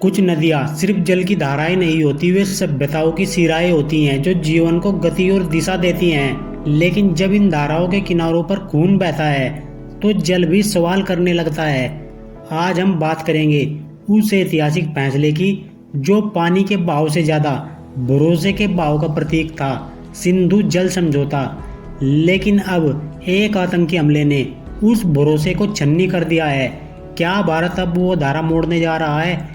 कुछ नदियाँ सिर्फ जल की धाराएं नहीं होती, वे सभ्यताओं की सिराएं होती हैं जो जीवन को गति और दिशा देती हैं। लेकिन जब इन धाराओं के किनारों पर खून बहता है तो जल भी सवाल करने लगता है। आज हम बात करेंगे उस ऐतिहासिक फैसले की जो पानी के बहाव से ज़्यादा भरोसे के बहाव का प्रतीक था, सिंधु जल समझौता। लेकिन अब एक आतंकी हमले ने उस भरोसे को छन्नी कर दिया है। क्या भारत अब वो धारा मोड़ने जा रहा है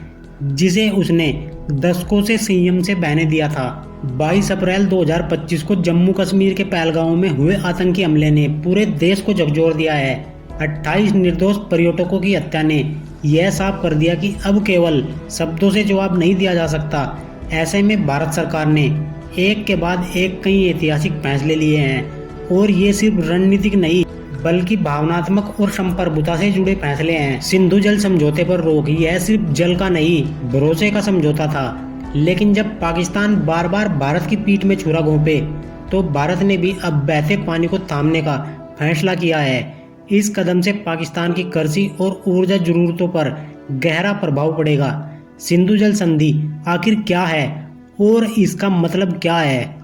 जिसे उसने दशकों से संयम से बहने दिया था? 22 अप्रैल 2025 को जम्मू कश्मीर के पहलगांव में हुए आतंकी हमले ने पूरे देश को झकझोर दिया है। 28 निर्दोष पर्यटकों की हत्या ने यह साफ कर दिया कि अब केवल शब्दों से जवाब नहीं दिया जा सकता। ऐसे में भारत सरकार ने एक के बाद एक कई ऐतिहासिक फैसले लिए हैं और ये सिर्फ रणनीतिक नहीं बल्कि भावनात्मक और संप्रभुता से जुड़े फैसले हैं। सिंधु जल समझौते पर रोक यह सिर्फ जल का नहीं, भरोसे का समझौता था। लेकिन जब पाकिस्तान बार बार भारत की पीठ में छुरा घोंपे तो भारत ने भी अब बहते पानी को थामने का फैसला किया है। इस कदम से पाकिस्तान की कृषि और ऊर्जा जरूरतों पर गहरा प्रभाव पड़ेगा। सिंधु जल संधि आखिर क्या है और इसका मतलब क्या है?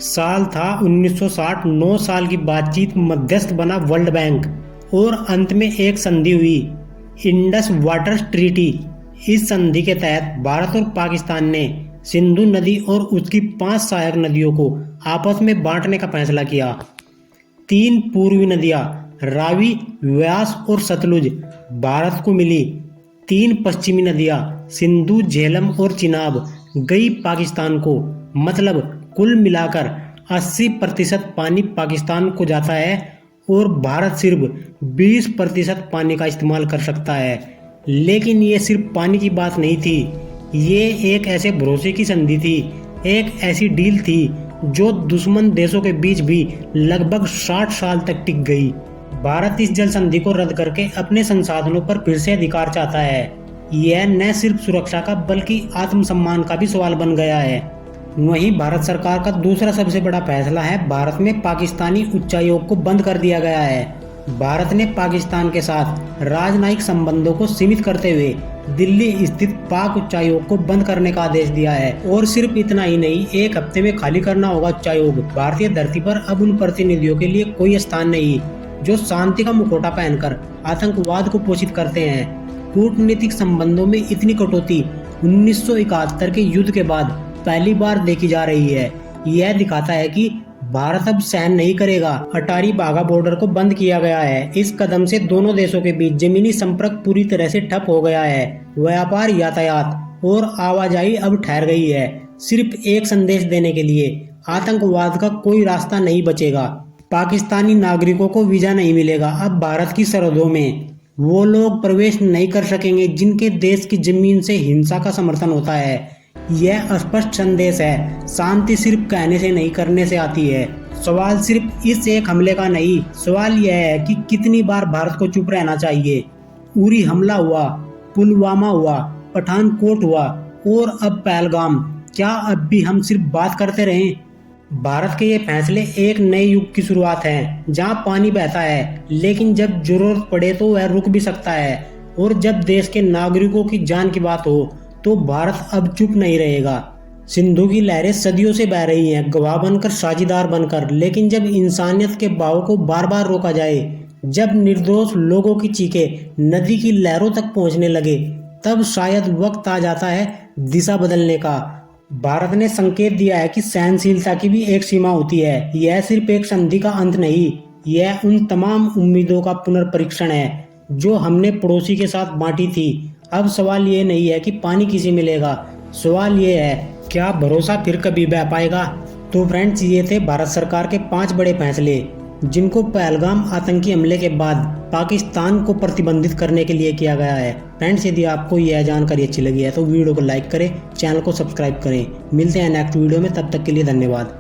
साल था 1960। 9 साल की बातचीत, मध्यस्थ बना वर्ल्ड बैंक और अंत में एक संधि हुई, इंडस वाटर ट्रीटी। इस संधि के तहत भारत और पाकिस्तान ने सिंधु नदी और उसकी 5 सहायक नदियों को आपस में बांटने का फैसला किया। 3 पूर्वी नदियां रावी, व्यास और सतलुज भारत को मिली। 3 पश्चिमी नदियां सिंधु, झेलम और चिनाब गई पाकिस्तान को। मतलब कुल मिलाकर 80% पानी पाकिस्तान को जाता है और भारत सिर्फ 20% पानी का इस्तेमाल कर सकता है। लेकिन ये सिर्फ पानी की बात नहीं थी, ये एक ऐसे भरोसे की संधि थी, एक ऐसी डील थी जो दुश्मन देशों के बीच भी लगभग 60 साल तक टिक गई। भारत इस जल संधि को रद्द करके अपने संसाधनों पर फिर से अधिकार चाहता है। यह न सिर्फ सुरक्षा का बल्कि आत्मसम्मान का भी सवाल बन गया है। वहीं भारत सरकार का दूसरा सबसे बड़ा फैसला है, भारत में पाकिस्तानी उच्चायोग को बंद कर दिया गया है। भारत ने पाकिस्तान के साथ राजनयिक संबंधों को सीमित करते हुए दिल्ली स्थित पाक उच्चायोग को बंद करने का आदेश दिया है। और सिर्फ इतना ही नहीं, 1 हफ्ते में खाली करना होगा उच्चायोग। भारतीय धरती पर अब उन प्रतिनिधियों के लिए कोई स्थान नहीं जो शांति का मुखौटा पहनकर आतंकवाद को पोषित करते हैं। कूटनीतिक संबंधों में इतनी कटौती 1971 के युद्ध के बाद पहली बार देखी जा रही है। यह दिखाता है कि भारत अब सहन नहीं करेगा। अटारी वाघा बॉर्डर को बंद किया गया है। इस कदम से दोनों देशों के बीच जमीनी संपर्क पूरी तरह से ठप हो गया है। व्यापार, यातायात और आवाजाही अब ठहर गई है। सिर्फ एक संदेश देने के लिए, आतंकवाद का कोई रास्ता नहीं बचेगा। पाकिस्तानी नागरिकों को वीजा नहीं मिलेगा। अब भारत की सरहदों में वो लोग प्रवेश नहीं कर सकेंगे जिनके देश की जमीन से हिंसा का समर्थन होता है। यह स्पष्ट संदेश है, शांति सिर्फ कहने से नहीं, करने से आती है। सवाल सिर्फ इस एक हमले का नहीं, सवाल यह है कि कितनी बार भारत को चुप रहना चाहिए। उरी हमला हुआ, पुलवामा हुआ, पठानकोट हुआ और अब पहलगाम। क्या अब भी हम सिर्फ बात करते रहें? भारत के ये फैसले एक नए युग की शुरुआत है, जहां पानी बहता है लेकिन जब जरूरत पड़े तो वह रुक भी सकता है। और जब देश के नागरिकों की जान की बात हो तो भारत अब चुप नहीं रहेगा। सिंधु की लहरें सदियों से बह रही हैं, गवाह बनकर, साझीदार बनकर। लेकिन जब इंसानियत के बहाव को बार बार रोका जाए, जब निर्दोष लोगों की चीखें नदी की लहरों तक पहुंचने लगे, तब शायद वक्त आ जाता है दिशा बदलने का। भारत ने संकेत दिया है कि सहनशीलता की भी एक सीमा होती है। यह सिर्फ एक संधि का अंत नहीं, यह उन तमाम उम्मीदों का पुनर्परीक्षण है जो हमने पड़ोसी के साथ बांटी थी। अब सवाल ये नहीं है कि पानी किसे मिलेगा, सवाल ये है क्या भरोसा फिर कभी बह पाएगा। तो फ्रेंड्स, ये थे भारत सरकार के 5 बड़े फैसले जिनको पहलगाम आतंकी हमले के बाद पाकिस्तान को प्रतिबंधित करने के लिए किया गया है। फ्रेंड्स, यदि आपको यह जानकारी अच्छी लगी है तो वीडियो को लाइक करें, चैनल को सब्सक्राइब करें। मिलते हैं नेक्स्ट वीडियो में, तब तक के लिए धन्यवाद।